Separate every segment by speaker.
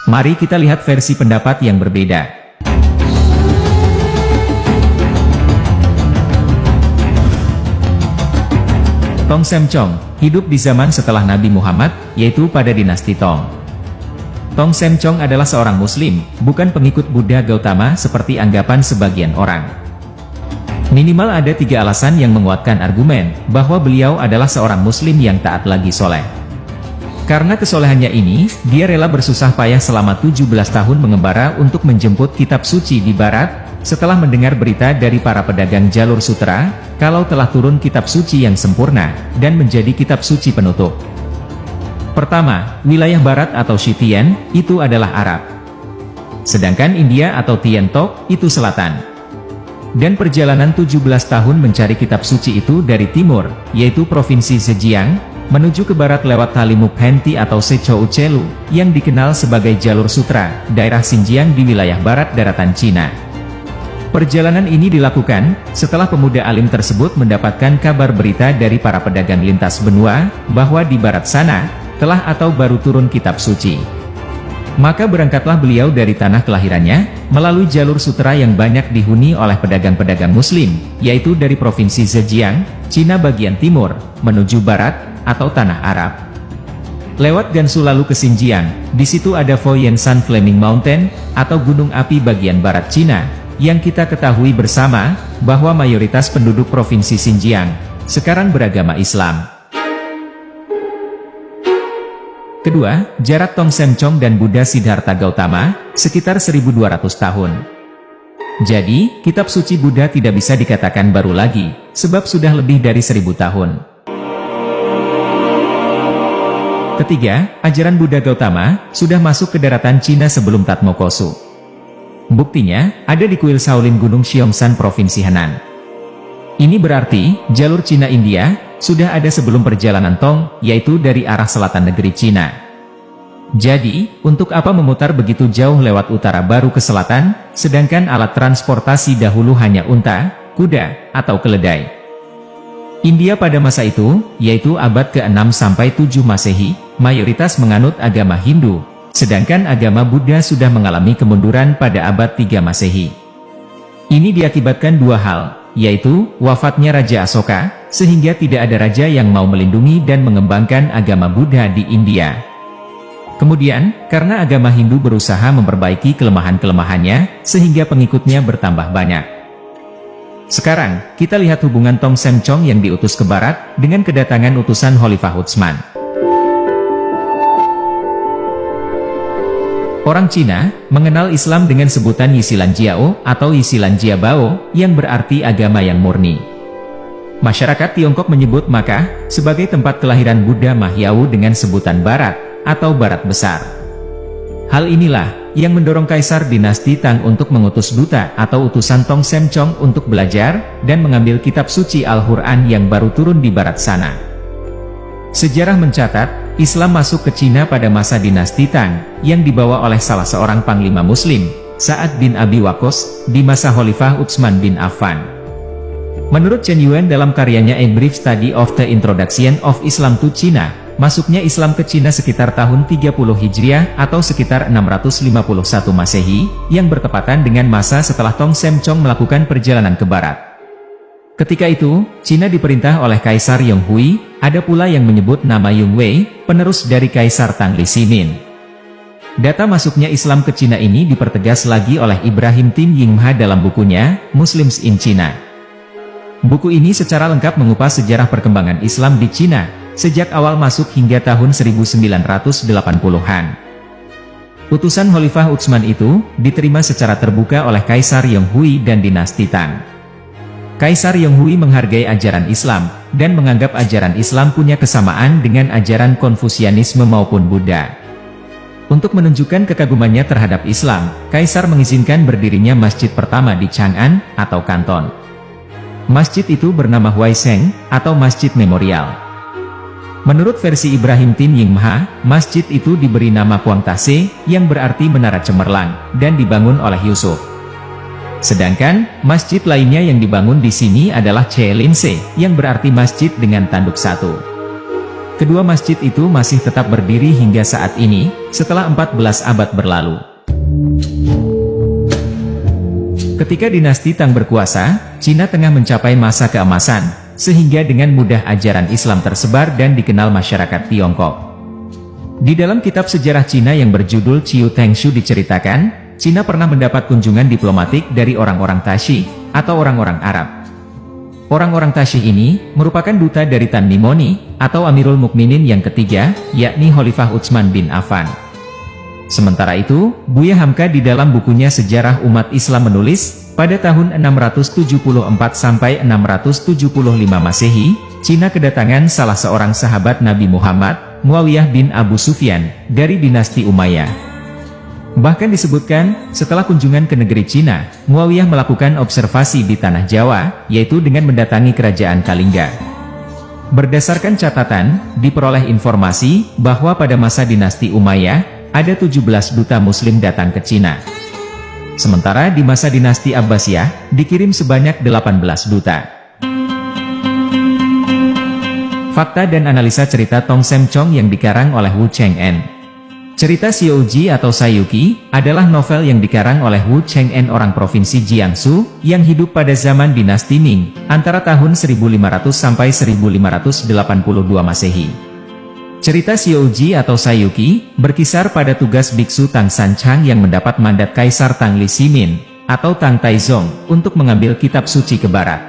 Speaker 1: Mari kita lihat versi pendapat yang berbeda. Tong Sem Chong hidup di zaman setelah Nabi Muhammad, yaitu pada dinasti Tong. Tong Sem Chong adalah seorang Muslim, bukan pengikut Buddha Gautama seperti anggapan sebagian orang. Minimal ada 3 alasan yang menguatkan argumen bahwa beliau adalah seorang Muslim yang taat lagi soleh. Karena kesolehannya ini, dia rela bersusah payah selama 17 tahun mengembara untuk menjemput kitab suci di barat, setelah mendengar berita dari para pedagang jalur sutra, kalau telah turun kitab suci yang sempurna, dan menjadi kitab suci penutup. Pertama, wilayah barat atau Shitian, itu adalah Arab. Sedangkan India atau Tiantok, itu selatan. Dan perjalanan 17 tahun mencari kitab suci itu dari timur, yaitu Provinsi Zhejiang, menuju ke barat lewat Tali Mukhanti atau Sechou Chelu, yang dikenal sebagai jalur sutra, daerah Xinjiang di wilayah barat daratan Cina. Perjalanan ini dilakukan setelah pemuda alim tersebut mendapatkan kabar berita dari para pedagang lintas benua, bahwa di barat sana, telah atau baru turun kitab suci. Maka berangkatlah beliau dari tanah kelahirannya, melalui jalur sutra yang banyak dihuni oleh pedagang-pedagang muslim, yaitu dari Provinsi Zhejiang, Cina bagian timur, menuju barat, atau tanah Arab. Lewat Gansu lalu ke Xinjiang, di situ ada Foyan-San Flaming Mountain, atau gunung api bagian barat Cina, yang kita ketahui bersama, bahwa mayoritas penduduk Provinsi Xinjiang, sekarang beragama Islam. Kedua, jarak Tong Sem Chong dan Buddha Siddhartha Gautama, sekitar 1200 tahun. Jadi, kitab suci Buddha tidak bisa dikatakan baru lagi, sebab sudah lebih dari 1000 tahun. Ketiga, ajaran Buddha Gautama, sudah masuk ke daratan Cina sebelum Tatmokosu. Buktinya, ada di kuil Shaolin Gunung Xiongsan Provinsi Henan. Ini berarti, jalur Cina-India, sudah ada sebelum perjalanan Tong, yaitu dari arah selatan negeri Cina. Jadi, untuk apa memutar begitu jauh lewat utara baru ke selatan, sedangkan alat transportasi dahulu hanya unta, kuda, atau keledai. India pada masa itu, yaitu abad ke-6 sampai 7 Masehi, mayoritas menganut agama Hindu, sedangkan agama Buddha sudah mengalami kemunduran pada abad 3 Masehi. Ini diakibatkan 2 hal, yaitu, wafatnya Raja Asoka, sehingga tidak ada raja yang mau melindungi dan mengembangkan agama Buddha di India. Kemudian, karena agama Hindu berusaha memperbaiki kelemahan-kelemahannya, sehingga pengikutnya bertambah banyak. Sekarang, kita lihat hubungan Tong Sem Chong yang diutus ke barat, dengan kedatangan utusan Khalifah Utsman. Orang Cina mengenal Islam dengan sebutan Yisilan Jiao atau Yisilan Jiabao, yang berarti agama yang murni. Masyarakat Tiongkok menyebut Makkah sebagai tempat kelahiran Buddha Mahyau dengan sebutan Barat atau Barat Besar. Hal inilah yang mendorong Kaisar dinasti Tang untuk mengutus duta atau utusan Tong Sem Chong untuk belajar dan mengambil kitab suci Al-Quran yang baru turun di barat sana. Sejarah mencatat, Islam masuk ke Cina pada masa dinasti Tang, yang dibawa oleh salah seorang panglima Muslim, Sa'ad bin Abi Waqqas, di masa Khalifah Utsman bin Affan. Menurut Chen Yuan dalam karyanya A Brief Study of the Introduction of Islam to China, masuknya Islam ke Cina sekitar tahun 30 Hijriah atau sekitar 651 Masehi, yang bertepatan dengan masa setelah Tong Sem Chong melakukan perjalanan ke barat. Ketika itu, Cina diperintah oleh Kaisar Yong Hui, ada pula yang menyebut nama Yung Wei, penerus dari Kaisar Tang Li Simin. Data masuknya Islam ke Cina ini dipertegas lagi oleh Ibrahim Tin Yingma dalam bukunya, Muslims in China. Buku ini secara lengkap mengupas sejarah perkembangan Islam di Cina, sejak awal masuk hingga tahun 1980-an. Utusan Khalifah Utsman itu, diterima secara terbuka oleh Kaisar Yong Hui dan dinasti Tang. Kaisar Yong Hui menghargai ajaran Islam, dan menganggap ajaran Islam punya kesamaan dengan ajaran Konfusianisme maupun Buddha. Untuk menunjukkan kekagumannya terhadap Islam, Kaisar mengizinkan berdirinya masjid pertama di Chang'an, atau Kanton. Masjid itu bernama Huaisheng, atau Masjid Memorial. Menurut versi Ibrahim Tin Yingma, masjid itu diberi nama Kuang Tase, yang berarti menara cemerlang, dan dibangun oleh Yusuf. Sedangkan, masjid lainnya yang dibangun di sini adalah Chelinse, yang berarti masjid dengan tanduk satu. Kedua masjid itu masih tetap berdiri hingga saat ini, setelah 14 abad berlalu. Ketika dinasti Tang berkuasa, Cina tengah mencapai masa keemasan, sehingga dengan mudah ajaran Islam tersebar dan dikenal masyarakat Tiongkok. Di dalam kitab sejarah Cina yang berjudul Ciu Tengshu diceritakan, Cina pernah mendapat kunjungan diplomatik dari orang-orang Tashi, atau orang-orang Arab. Orang-orang Tashi ini merupakan duta dari Tan Nimoni, atau Amirul Mukminin yang ketiga, yakni Khalifah Utsman bin Affan. Sementara itu, Buya Hamka di dalam bukunya Sejarah Umat Islam menulis, pada tahun 674 sampai 675 Masehi, Cina kedatangan salah seorang sahabat Nabi Muhammad, Muawiyah bin Abu Sufyan, dari dinasti Umayyah. Bahkan disebutkan, setelah kunjungan ke negeri Cina, Muawiyah melakukan observasi di tanah Jawa, yaitu dengan mendatangi kerajaan Kalingga. Berdasarkan catatan, diperoleh informasi bahwa pada masa dinasti Umayyah, ada 17 duta muslim datang ke Cina. Sementara di masa dinasti Abbasiyah, dikirim sebanyak 18 duta. Fakta dan analisa cerita Tong Sem Chong yang dikarang oleh Wu Cheng'en. Cerita Xiaoji atau Sayuki adalah novel yang dikarang oleh Wu Cheng'en, orang provinsi Jiangsu, yang hidup pada zaman dinasti Ming, antara tahun 1500 sampai 1582 Masehi. Cerita Xiaoji atau Sayuki berkisar pada tugas biksu Tang Sanchang yang mendapat mandat Kaisar Tang Li Simin atau Tang Taizong untuk mengambil kitab suci ke barat.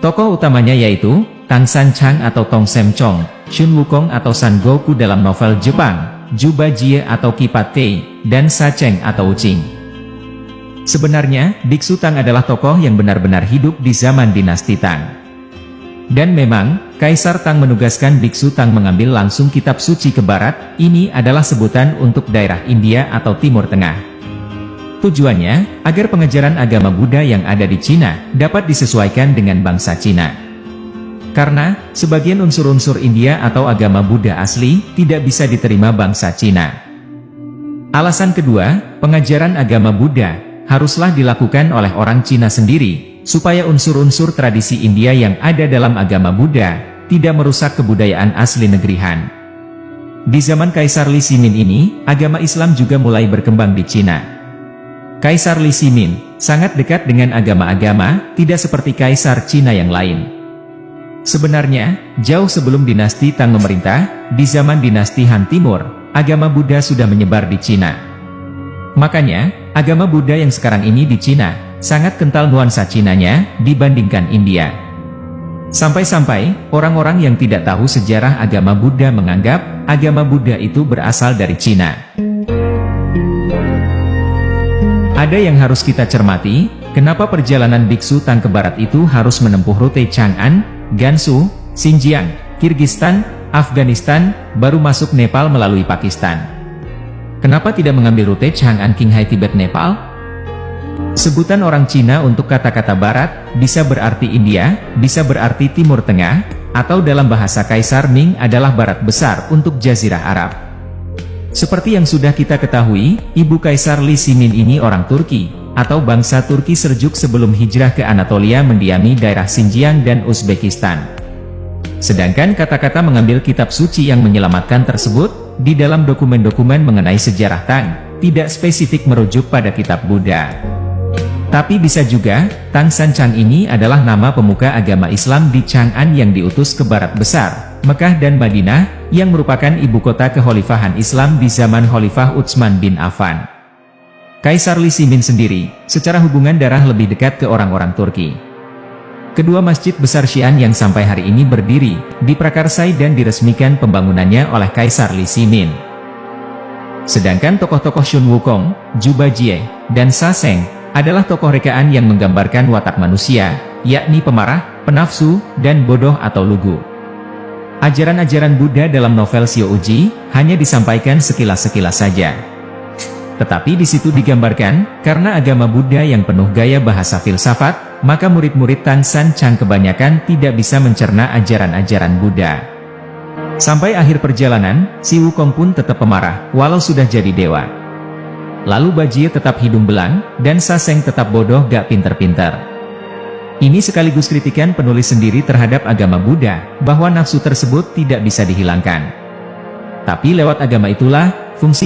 Speaker 1: Tokoh utamanya yaitu Tang Sanchang atau Tong Sem Chong, Shun Wukong atau San Goku dalam novel Jepang, Juba Jie atau Kipat Kei, dan Sa Cheng atau Uqing. Sebenarnya, biksu Tang adalah tokoh yang benar-benar hidup di zaman dinasti Tang. Dan memang, Kaisar Tang menugaskan biksu Tang mengambil langsung kitab suci ke barat. Ini adalah sebutan untuk daerah India atau Timur Tengah. Tujuannya, agar pengajaran agama Buddha yang ada di Cina dapat disesuaikan dengan bangsa Cina. Karena, sebagian unsur-unsur India atau agama Buddha asli tidak bisa diterima bangsa Cina. Alasan kedua, pengajaran agama Buddha haruslah dilakukan oleh orang Cina sendiri, supaya unsur-unsur tradisi India yang ada dalam agama Buddha tidak merusak kebudayaan asli negeri Han. Di zaman Kaisar Li Simin ini, agama Islam juga mulai berkembang di Cina. Kaisar Li Simin sangat dekat dengan agama-agama, tidak seperti Kaisar Cina yang lain. Sebenarnya, jauh sebelum dinasti Tang memerintah, di zaman dinasti Han Timur, agama Buddha sudah menyebar di Cina. Makanya, agama Buddha yang sekarang ini di Cina sangat kental nuansa Cinanya dibandingkan India. Sampai-sampai, orang-orang yang tidak tahu sejarah agama Buddha menganggap agama Buddha itu berasal dari Cina. Ada yang harus kita cermati, kenapa perjalanan biksu Tang ke barat itu harus menempuh rute Chang'an, Gansu, Xinjiang, Kirgistan, Afghanistan, baru masuk Nepal melalui Pakistan. Kenapa tidak mengambil rute Chang'an Qinghai Tibet Nepal? Sebutan orang Cina untuk kata-kata barat, bisa berarti India, bisa berarti Timur Tengah, atau dalam bahasa Kaisar Ming adalah barat besar untuk Jazirah Arab. Seperti yang sudah kita ketahui, ibu Kaisar Li Simin ini orang Turki, atau bangsa Turki Seljuk sebelum hijrah ke Anatolia mendiami daerah Xinjiang dan Uzbekistan. Sedangkan kata-kata mengambil kitab suci yang menyelamatkan tersebut, di dalam dokumen-dokumen mengenai sejarah Tang, tidak spesifik merujuk pada kitab Buddha. Tapi bisa juga, Tang Sanchang ini adalah nama pemuka agama Islam di Chang'an yang diutus ke barat besar, Mekah dan Madinah, yang merupakan ibu kota kekhalifahan Islam di zaman Khalifah Utsman bin Affan. Kaisar Li Simin sendiri, secara hubungan darah lebih dekat ke orang-orang Turki. Kedua masjid besar Xi'an yang sampai hari ini berdiri, diprakarsai dan diresmikan pembangunannya oleh Kaisar Li Simin. Sedangkan tokoh-tokoh Shun Wukong, Juba Jie, dan Sa Cheng adalah tokoh rekaan yang menggambarkan watak manusia, yakni pemarah, penafsu, dan bodoh atau lugu. Ajaran-ajaran Buddha dalam novel Xiaoji hanya disampaikan sekilas-sekilas saja. Tetapi di situ digambarkan, karena agama Buddha yang penuh gaya bahasa filsafat, maka murid-murid Tang Sanchang kebanyakan tidak bisa mencerna ajaran-ajaran Buddha. Sampai akhir perjalanan, si Wukong pun tetap pemarah, walau sudah jadi dewa. Lalu Bajie tetap hidung belang, dan Sa Cheng tetap bodoh gak pinter-pinter. Ini sekaligus kritikan penulis sendiri terhadap agama Buddha, bahwa nafsu tersebut tidak bisa dihilangkan. Tapi lewat agama itulah, fungsi